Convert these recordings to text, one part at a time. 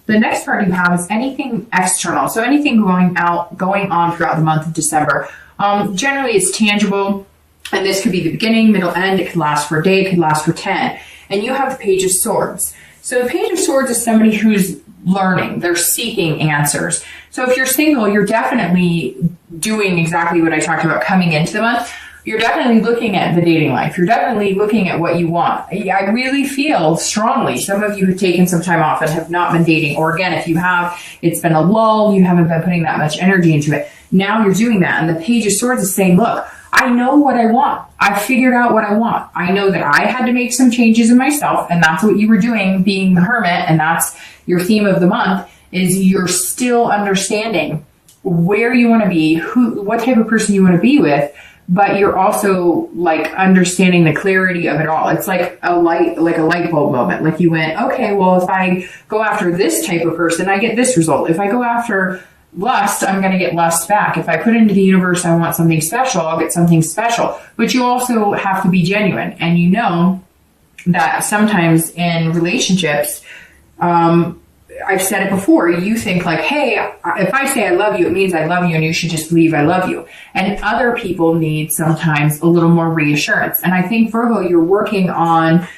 The next card you have is anything external. So anything going on throughout the month of December. Generally, it's tangible. And this could be the beginning, middle, end. It could last for a day. It could last for 10. And you have the Page of Swords. So the Page of Swords is somebody who's learning. They're seeking answers. So if you're single, you're definitely doing exactly what I talked about coming into the month. You're definitely looking at the dating life. You're definitely looking at what you want. I really feel strongly some of you have taken some time off and have not been dating. Or again, if you have, it's been a lull. You haven't been putting that much energy into it. Now you're doing that. And the Page of Swords is saying, look, I know what I want. I figured out what I want. I know that I had to make some changes in myself, and that's what you were doing, being the hermit, and that's your theme of the month, is you're still understanding where you want to be, what type of person you want to be with, but you're also like understanding the clarity of it all. It's like a light bulb moment. Like you went, okay, well, if I go after this type of person, I get this result. If I go after lust, I'm going to get lust back. If I put into the universe, I want something special, I'll get something special. But you also have to be genuine. And you know that sometimes in relationships, I've said it before, you think like, hey, if I say I love you, it means I love you and you should just believe I love you. And other people need sometimes a little more reassurance. And I think, Virgo, you're working on,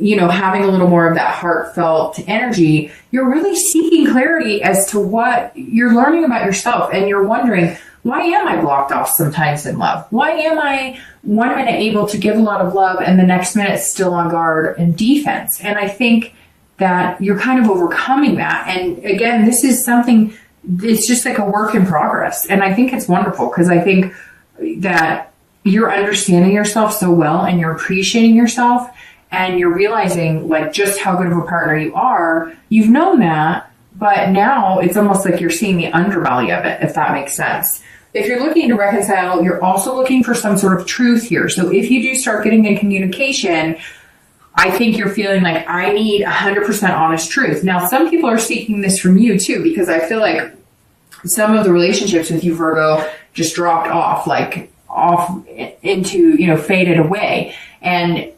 having a little more of that heartfelt energy. You're really seeking clarity as to what you're learning about yourself. And you're wondering, why am I blocked off sometimes in love? Why am I 1 minute able to give a lot of love and the next minute still on guard and defense? And I think that you're kind of overcoming that. And again, this is something, it's just like a work in progress. And I think it's wonderful because I think that you're understanding yourself so well and you're appreciating yourself and you're realizing like just how good of a partner you are. You've known that, but now it's almost like you're seeing the underbelly of it, if that makes sense. If you're looking to reconcile, you're also looking for some sort of truth here. So if you do start getting in communication, I think you're feeling like I need 100% honest truth. Now, some people are seeking this from you too, because I feel like some of the relationships with you, Virgo, just dropped off into, faded away. And,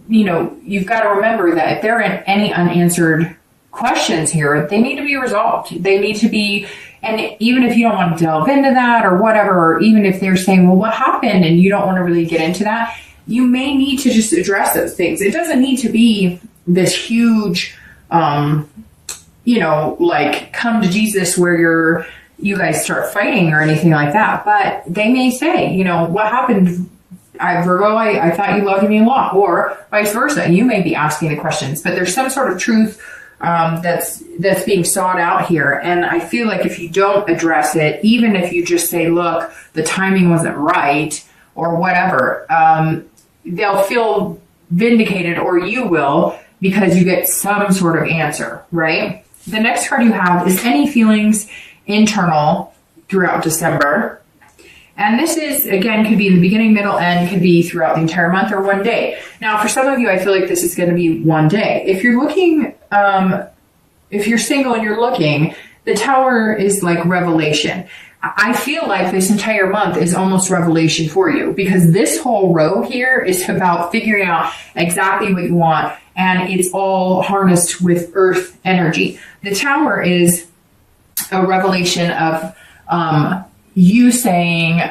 you've got to remember that if there are any unanswered questions here, they need to be resolved. They need to be, and even if you don't want to delve into that or whatever, or even if they're saying, well, what happened? And you don't want to really get into that, you may need to just address those things. It doesn't need to be this huge, come to Jesus where you guys start fighting or anything like that. But they may say, what happened? Virgo, I thought you loved me a lot, or vice versa. You may be asking the questions, but there's some sort of truth that's being sought out here. And I feel like if you don't address it, even if you just say, look, the timing wasn't right or whatever, they'll feel vindicated, or you will, because you get some sort of answer, right? The next card you have is any feelings internal throughout December. And this is, again, could be in the beginning, middle, end, could be throughout the entire month or one day. Now, for some of you, I feel like this is going to be one day. If you're looking, if you're single and you're looking, the Tower is like revelation. I feel like this entire month is almost revelation for you, because this whole row here is about figuring out exactly what you want, and it's all harnessed with earth energy. The Tower is a revelation of you saying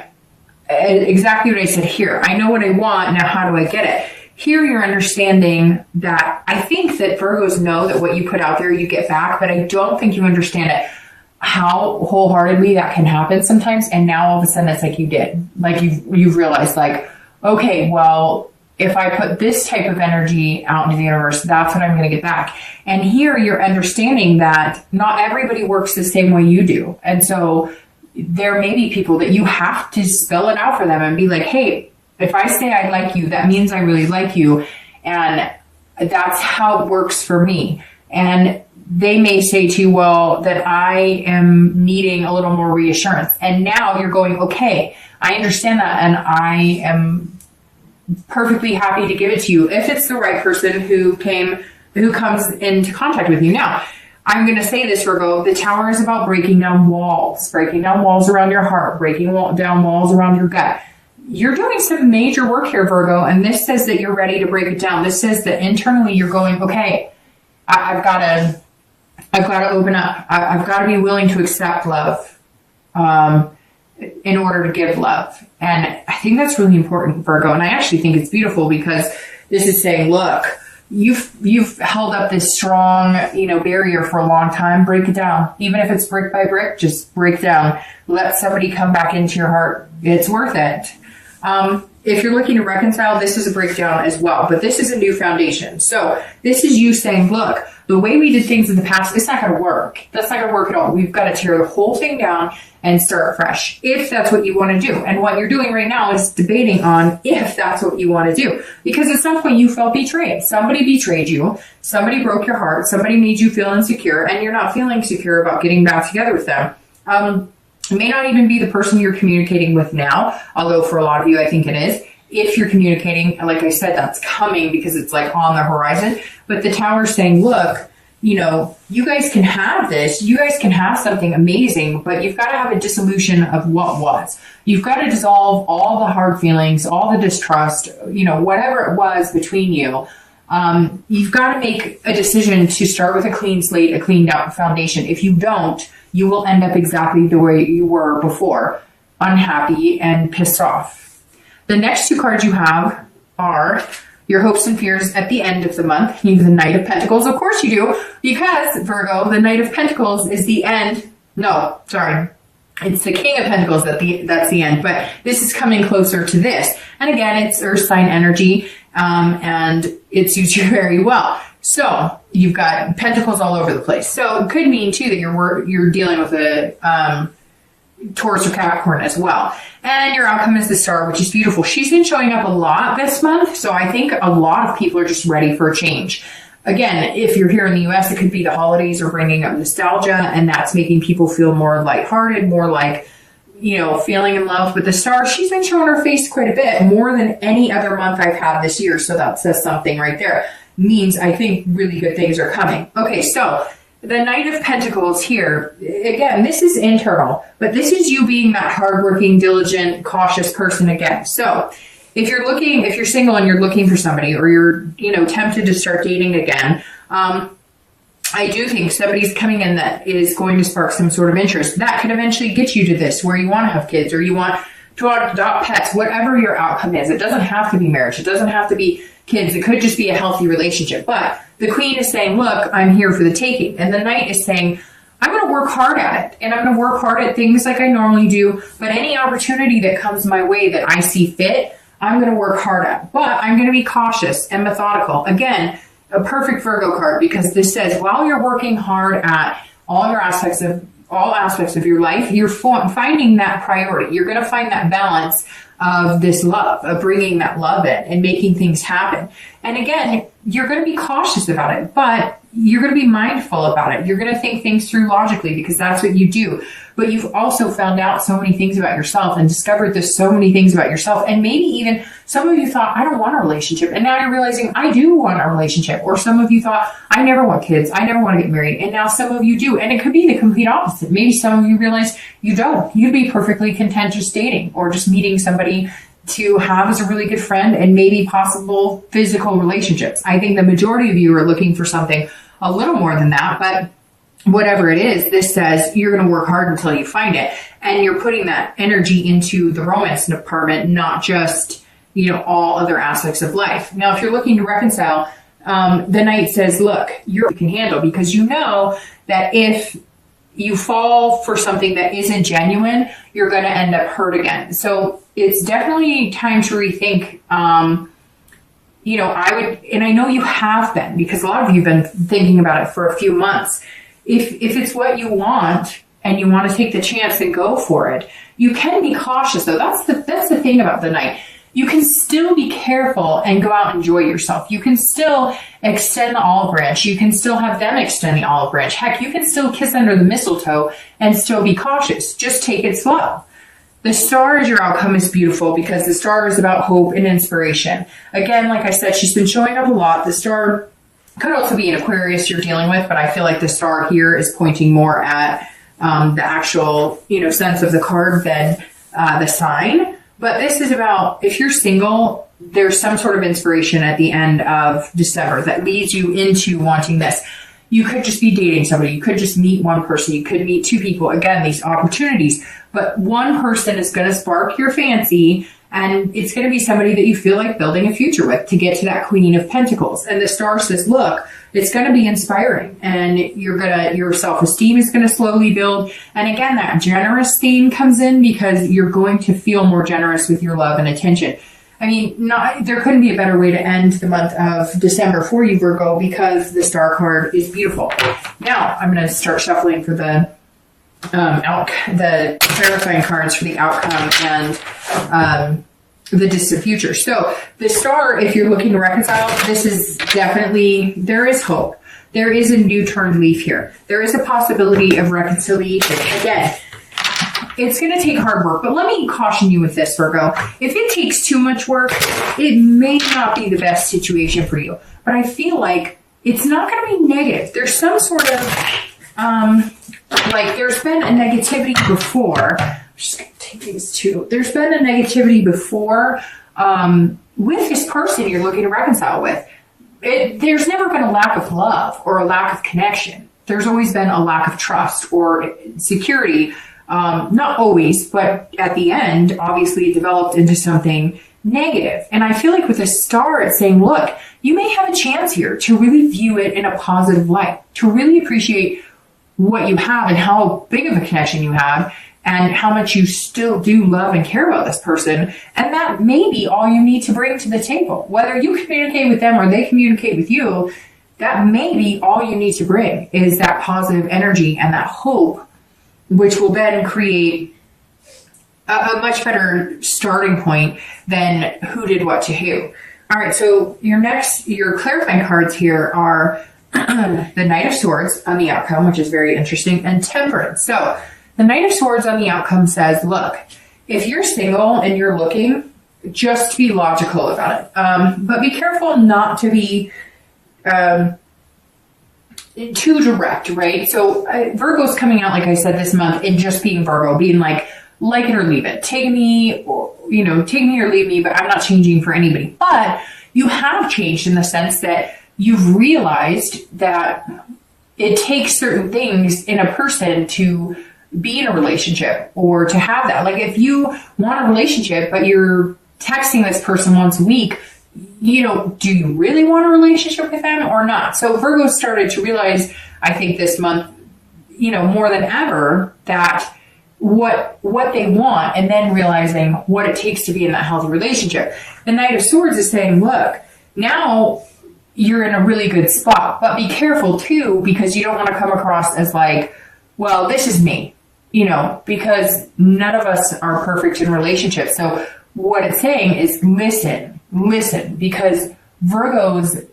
exactly what I said here. I know what I want, now how do I get it? Here you're understanding that I think that Virgos know that what you put out there you get back, but I don't think you understand it, how wholeheartedly that can happen sometimes. And now all of a sudden it's like you did. Like you've realized like, okay, well, if I put this type of energy out into the universe, that's what I'm going to get back. And here you're understanding that not everybody works the same way you do. And so there may be people that you have to spell it out for them and be like, hey, if I say I like you, that means I really like you. And that's how it works for me. And they may say to you, well, that I am needing a little more reassurance. And now you're going, okay, I understand that. And I am perfectly happy to give it to you if it's the right person who comes into contact with you. Now, I'm going to say this, Virgo, the Tower is about breaking down walls around your heart, breaking down walls around your gut. You're doing some major work here, Virgo, and this says that you're ready to break it down. This says that internally you're going, okay, I've got to I've got to open up. I've got to be willing to accept love in order to give love. And I think that's really important, Virgo. And I actually think it's beautiful because this is saying, look, you've held up this strong, barrier for a long time. Break it down. Even if it's brick by brick, just break down. Let somebody come back into your heart. It's worth it. If you're looking to reconcile, this is a breakdown as well, but this is a new foundation. So this is you saying, look, the way we did things in the past, it's not going to work. That's not going to work at all. We've got to tear the whole thing down and start fresh, if that's what you want to do. And what you're doing right now is debating on if that's what you want to do. Because at some point you felt betrayed. Somebody betrayed you. Somebody broke your heart. Somebody made you feel insecure, and you're not feeling secure about getting back together with them. It may not even be the person you're communicating with now, although for a lot of you, I think it is. If you're communicating, like I said, that's coming because it's like on the horizon. But the Tower's saying, look, you guys can have this. You guys can have something amazing, but you've got to have a dissolution of what was. You've got to dissolve all the hard feelings, all the distrust, whatever it was between you. You've got to make a decision to start with a clean slate, a cleaned out foundation. If you don't, you will end up exactly the way you were before, unhappy and pissed off. The next two cards you have are your hopes and fears at the end of the month. You have the Knight of Pentacles. Of course you do, because Virgo, the Knight of Pentacles is the end. No, sorry. It's the King of Pentacles that's the end, but this is coming closer to this. And again, it's Earth sign energy, and it suits you very well. So you've got pentacles all over the place. So it could mean too that you're dealing with a Taurus or Capricorn as well. And your outcome is the Star, which is beautiful. She's been showing up a lot this month, so I think a lot of people are just ready for a change. Again, if you're here in the US, it could be the holidays are bringing up nostalgia, and that's making people feel more lighthearted, more like, feeling in love with the Star. She's been showing her face quite a bit, more than any other month I've had this year, so that says something right there. Means I think really good things are coming. Okay, so the Knight of Pentacles here, again, this is internal, but this is you being that hardworking, diligent, cautious person again. So if you're single and you're looking for somebody, or you're, tempted to start dating again, I do think somebody's coming in that is going to spark some sort of interest. That could eventually get you to this, where you want to have kids, or you want to adopt pets, whatever your outcome is. It doesn't have to be marriage. It doesn't have to be kids. It could just be a healthy relationship. But the Queen is saying, look, I'm here for the taking. And the Knight is saying, I'm going to work hard at it. And I'm going to work hard at things like I normally do. But any opportunity that comes my way that I see fit, I'm going to work hard at. But I'm going to be cautious and methodical. Again, a perfect Virgo card, because this says while you're working hard at all aspects of your life, you're finding that priority. You're going to find that balance of this love, of bringing that love in and making things happen. And again, you're going to be cautious about it, but you're going to be mindful about it. You're going to think things through logically, because that's what you do. But you've also found out so many things about yourself and discovered there's so many things about yourself. And maybe even some of you thought, I don't want a relationship. And now you're realizing, I do want a relationship. Or some of you thought, I never want kids. I never want to get married. And now some of you do. And it could be the complete opposite. Maybe some of you realize you don't. You'd be perfectly content just dating, or just meeting somebody to have as a really good friend, and maybe possible physical relationships. I think the majority of you are looking for something a little more than that, but whatever it is, this says you're going to work hard until you find it. And you're putting that energy into the romance department, not just, all other aspects of life. Now, if you're looking to reconcile, the Knight says, look, you can handle, because you know that if you fall for something that isn't genuine, you're going to end up hurt again. So it's definitely time to rethink. I would, and I know you have been, because a lot of you have been thinking about it for a few months. If it's what you want and you want to take the chance and go for it, you can be cautious though. That's the thing about the Knight. You can still be careful and go out and enjoy yourself. You can still extend the olive branch. You can still have them extend the olive branch. Heck, you can still kiss under the mistletoe and still be cautious. Just take it slow. The Star as your outcome is beautiful, because the Star is about hope and inspiration. Again, like I said, she's been showing up a lot. The Star could also be an Aquarius you're dealing with, but I feel like the Star here is pointing more at the actual, sense of the card than the sign. But this is about, if you're single, there's some sort of inspiration at the end of December that leads you into wanting this. You could just be dating somebody. You could just meet one person. You could meet two people. Again, these opportunities. But one person is going to spark your fancy, and it's going to be somebody that you feel like building a future with to get to that Queen of Pentacles. And the star says, look, it's going to be inspiring, and your self-esteem is going to slowly build. And again, that generous theme comes in because you're going to feel more generous with your love and attention. I mean, there couldn't be a better way to end the month of December for you, Virgo, because the star card is beautiful. Now, I'm going to start shuffling for the clarifying cards for the outcome and the distant future. So the star, if you're looking to reconcile, this is definitely, there is hope. There is a new turned leaf here. There is a possibility of reconciliation. Again, it's going to take hard work, but let me caution you with this, Virgo. If it takes too much work, it may not be the best situation for you. But I feel like it's not going to be negative. There's some sort of, there's been a negativity before. I'm just going to take these two. There's been a negativity before with this person you're looking to reconcile with. There's never been a lack of love or a lack of connection. There's always been a lack of trust or security. Not always, but at the end, obviously it developed into something negative. And I feel like with a star, it's saying, look, you may have a chance here to really view it in a positive light, to really appreciate what you have and how big of a connection you have and how much you still do love and care about this person. And that may be all you need to bring to the table. Whether you communicate with them or they communicate with you, that may be all you need to bring is that positive energy and that hope, which will then create a much better starting point than who did what to who. All right, so your clarifying cards here are the Knight of Swords on the outcome, which is very interesting, and Temperance. So the Knight of Swords on the outcome says, look, if you're single and you're looking, just be logical about it. But be careful not to be too direct, right? So Virgo's coming out, like I said, this month in just being Virgo, being like it or leave it. Take me or leave me, but I'm not changing for anybody. But you have changed in the sense that you've realized that it takes certain things in a person to be in a relationship or to have that. Like if you want a relationship, but you're texting this person once a week, do you really want a relationship with them or not? So Virgo started to realize, I think this month, more than ever, that what they want, and then realizing what it takes to be in that healthy relationship. The Knight of Swords is saying, look, now you're in a really good spot, but be careful too, because you don't want to come across as like, well, this is me, because none of us are perfect in relationships. So what it's saying is listen, because Virgos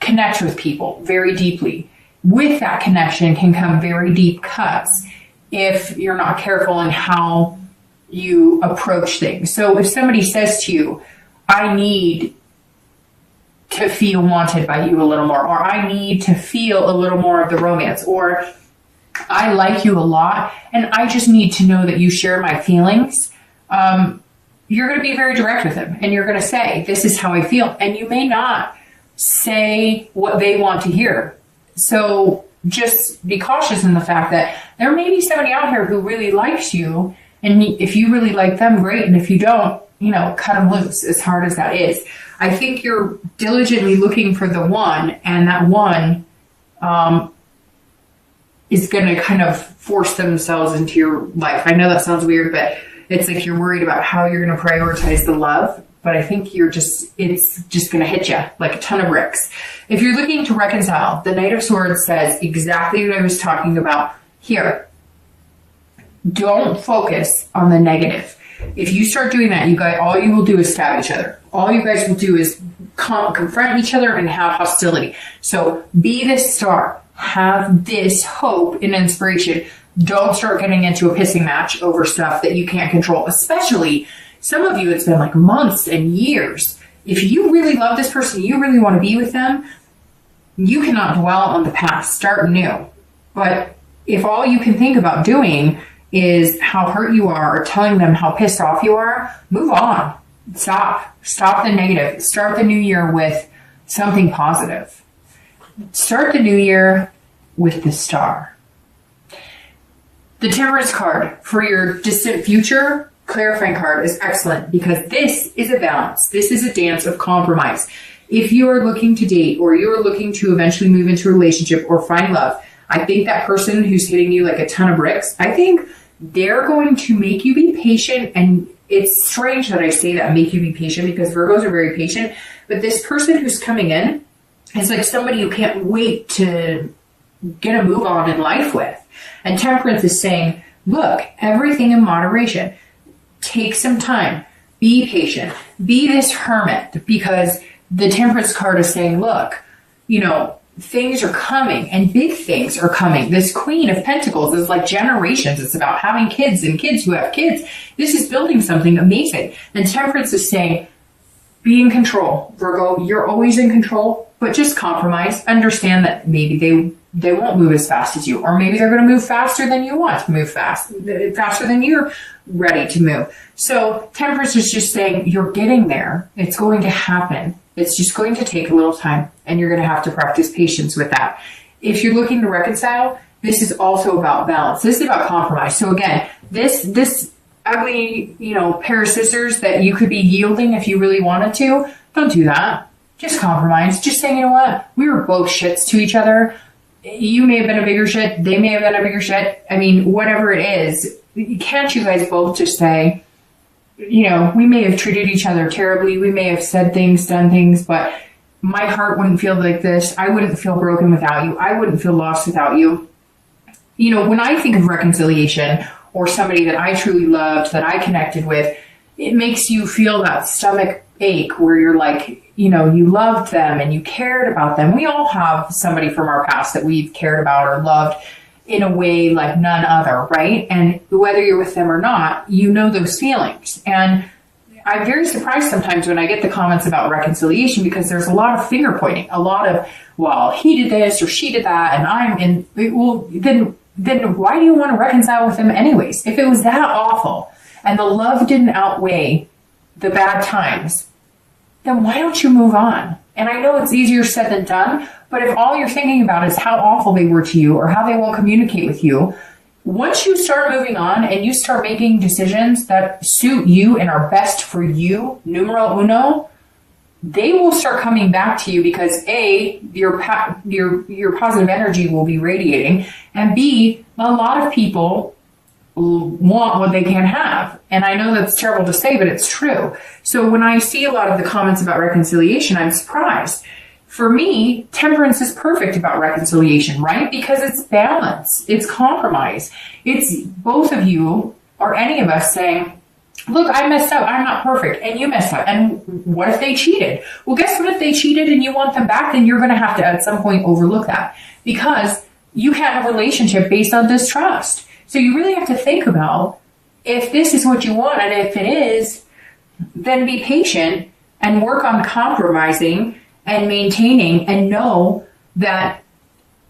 connect with people very deeply. With that connection can come very deep cuts if you're not careful in how you approach things. So if somebody says to you, I need to feel wanted by you a little more, or I need to feel a little more of the romance, or I like you a lot and I just need to know that you share my feelings, you're going to be very direct with them and you're going to say, this is how I feel. And you may not say what they want to hear. So just be cautious in the fact that there may be somebody out here who really likes you. And if you really like them, great. And if you don't, cut them loose, as hard as that is. I think you're diligently looking for the one, and that one is going to kind of force themselves into your life. I know that sounds weird, but it's like you're worried about how you're going to prioritize the love, but I think it's just going to hit you like a ton of bricks. If you're looking to reconcile, the Knight of Swords says exactly what I was talking about here. Don't focus on the negative. If you start doing that, all you will do is stab each other. All you guys will do is confront each other and have hostility. So be this star. Have this hope and inspiration. Don't start getting into a pissing match over stuff that you can't control. Especially some of you, it's been like months and years. If you really love this person, you really want to be with them, you cannot dwell on the past. Start new. But if all you can think about doing is how hurt you are or telling them how pissed off you are, move on. Stop the negative. Start the new year with something positive. Start the new year with the Star. The Temperance card for your distant future, clarifying card, is excellent because this is a balance. This is a dance of compromise. If you are looking to date or you're looking to eventually move into a relationship or find love, I think that person who's hitting you like a ton of bricks, I think they're going to make you be patient. And it's strange that I say that, make you be patient, because Virgos are very patient. But this person who's coming in is like somebody you can't wait to get a move on in life with. And Temperance is saying, look, everything in moderation. Take some time. Be patient. Be this hermit, because the Temperance card is saying, look, you know, things are coming and big things are coming. This Queen of Pentacles is like generations. It's about having kids and kids who have kids. This is building something amazing. And Temperance is saying, be in control, Virgo. You're always in control, but just compromise. Understand that maybe they won't move as fast as you, or maybe they're going to move faster than you want to move faster than you're ready to move. So Temperance is just saying, you're getting there. It's going to happen. It's just going to take a little time, and you're going to have to practice patience with that. If you're looking to reconcile, this is also about balance. This is about compromise. So again, this ugly, pair of scissors that you could be yielding if you really wanted to, don't do that. Just compromise. Just say, you know what? We were both shits to each other. You may have been a bigger shit. They may have been a bigger shit. I mean, whatever it is, can't you guys both just say, we may have treated each other terribly. We may have said things, done things, but my heart wouldn't feel like this. I wouldn't feel broken without you. I wouldn't feel lost without you. When I think of reconciliation or somebody that I truly loved, that I connected with, it makes you feel that stomach ache where you're like, you loved them and you cared about them. We all have somebody from our past that we've cared about or loved in a way like none other, right? And whether you're with them or not, those feelings. And I'm very surprised sometimes when I get the comments about reconciliation, because there's a lot of finger pointing, a lot of, well, he did this or she did that, and I'm in. Well, then why do you want to reconcile with them anyways? If it was that awful and the love didn't outweigh the bad times, then why don't you move on? And I know it's easier said than done, but if all you're thinking about is how awful they were to you or how they won't communicate with you, once you start moving on and you start making decisions that suit you and are best for you, numero uno, they will start coming back to you because A, your positive energy will be radiating, and B, a lot of people want what they can't have. And I know that's terrible to say, but it's true. So when I see a lot of the comments about reconciliation, I'm surprised. For me, Temperance is perfect about reconciliation, right? Because it's balance, it's compromise. It's both of you or any of us saying, look, I messed up, I'm not perfect, and you messed up. And what if they cheated? Well, guess what? If they cheated and you want them back, then you're going to have to at some point overlook that, because you had a relationship based on distrust. So you really have to think about, if this is what you want, and if it is, then be patient and work on compromising and maintaining, and know that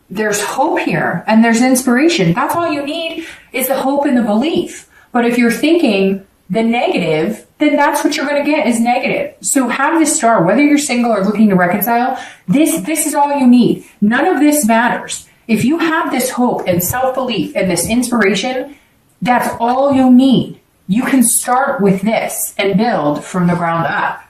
there's hope here and there's inspiration. That's all you need, is the hope and the belief. But if you're thinking the negative, then that's what you're going to get, is negative. So have this Star, whether you're single or looking to reconcile, this is all you need. None of this matters. If you have this hope and self-belief and this inspiration, that's all you need. You can start with this and build from the ground up.